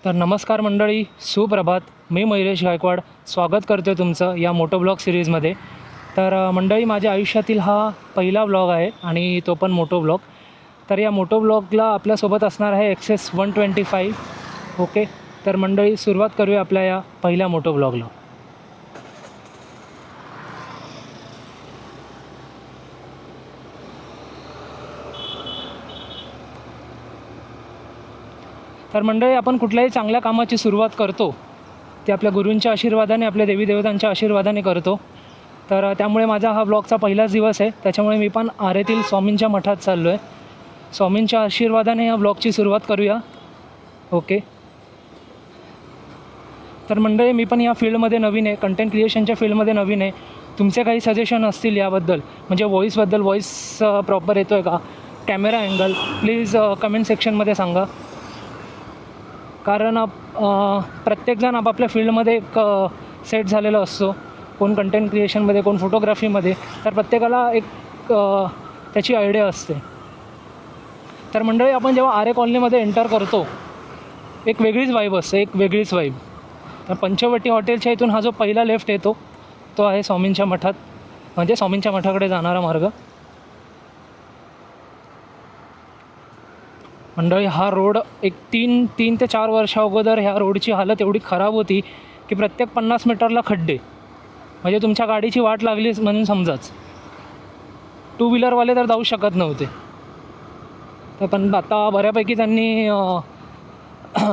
तर नमस्कार मंडळी, सुप्रभात. मी मयुरेश गायकवाड स्वागत करतो तुमचं या मोटो ब्लॉग सिरीजमध्ये. तर मंडळी, माझ्या आयुष्यातील हा पहिला ब्लॉग आहे आणि तो पण मोटो ब्लॉग. तर या मोटो ब्लॉगला आपल्यासोबत असणार आहे एक्सेस 125. ओके, तर मंडळी सुरुवात करूया आपल्या या पहिल्या मोटो ब्लॉगला. तर मंडळी, आपण कुठल्याही चांगल्या कामाची सुरुवात करतो ते आपल्या गुरूंच्या आशीर्वादाने, आपल्या देवी देवतांच्या आशीर्वादाने करतो. तर त्यामुळे माझा हा ब्लॉगचा पहिलाच दिवस आहे, त्याच्यामुळे मी पण आरेतील स्वामींच्या मठात चाललो आहे. स्वामींच्या आशीर्वादाने या ब्लॉगची सुरुवात करूया. ओके, तर मंडळी, मी पण या फील्डमध्ये नवीन आहे, कंटेंट क्रिएशनच्या फील्डमध्ये नवीन आहे. तुमचे काही सजेशन असतील याबद्दल, म्हणजे व्हॉईस प्रॉपर येतो आहे का, कॅमेरा अँगल, प्लीज कमेंट सेक्शनमध्ये सांगा. कारण प्रत्येकजण आपापल्या फील्डमध्ये एक सेट झालेला असतो. कोण कंटेंट क्रिएशनमध्ये, कोण फोटोग्राफीमध्ये. तर प्रत्येकाला एक त्याची आयडिया असते. तर मंडळी, आपण जेव्हा आरे कॉलनीमध्ये एंटर करतो, एक वेगळीच वाईब असते, एक वेगळीच वाईब. तर पंचवटी हॉटेलच्या इथून हा जो पहिला लेफ्ट येतो तो आहे स्वामींच्या मठात, म्हणजे स्वामींच्या मठाकडे जाणारा मार्ग. मंडळी, हा रोड एक तीन ते 4 वर्षा अगोदर ह्या रोडची हालत एवढी खराब होती की प्रत्येक 50 मीटरला खड्डे, म्हणजे तुमच्या गाडीची वाट लागली म्हणून समजाच. टू व्हीलरवाले तर जाऊ शकत नव्हते. तर पण आता बऱ्यापैकी त्यांनी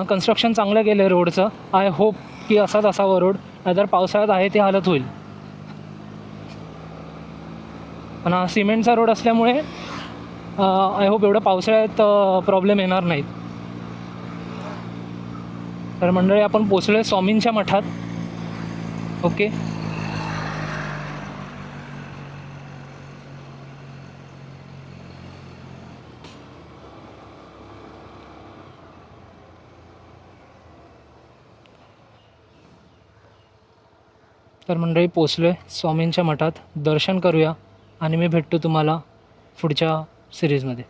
कन्स्ट्रक्शन चांगलं केलं आहे रोडचं. आय होप की असाच असावं रोड, नाहीतर पावसाळ्यात आहे ती हालत होईल. पण हा सिमेंटचा रोड असल्यामुळे आय होप एवढं पावसाळ्यात प्रॉब्लेम येणार नाहीत. तर मंडळी, आपण पोचलो आहे स्वामींच्या मठात. ओके, तर मंडळी पोचलो आहे स्वामींच्या मठात. दर्शन करूया आणि मी भेटतो तुम्हाला पुढच्या सिरीजमध्ये.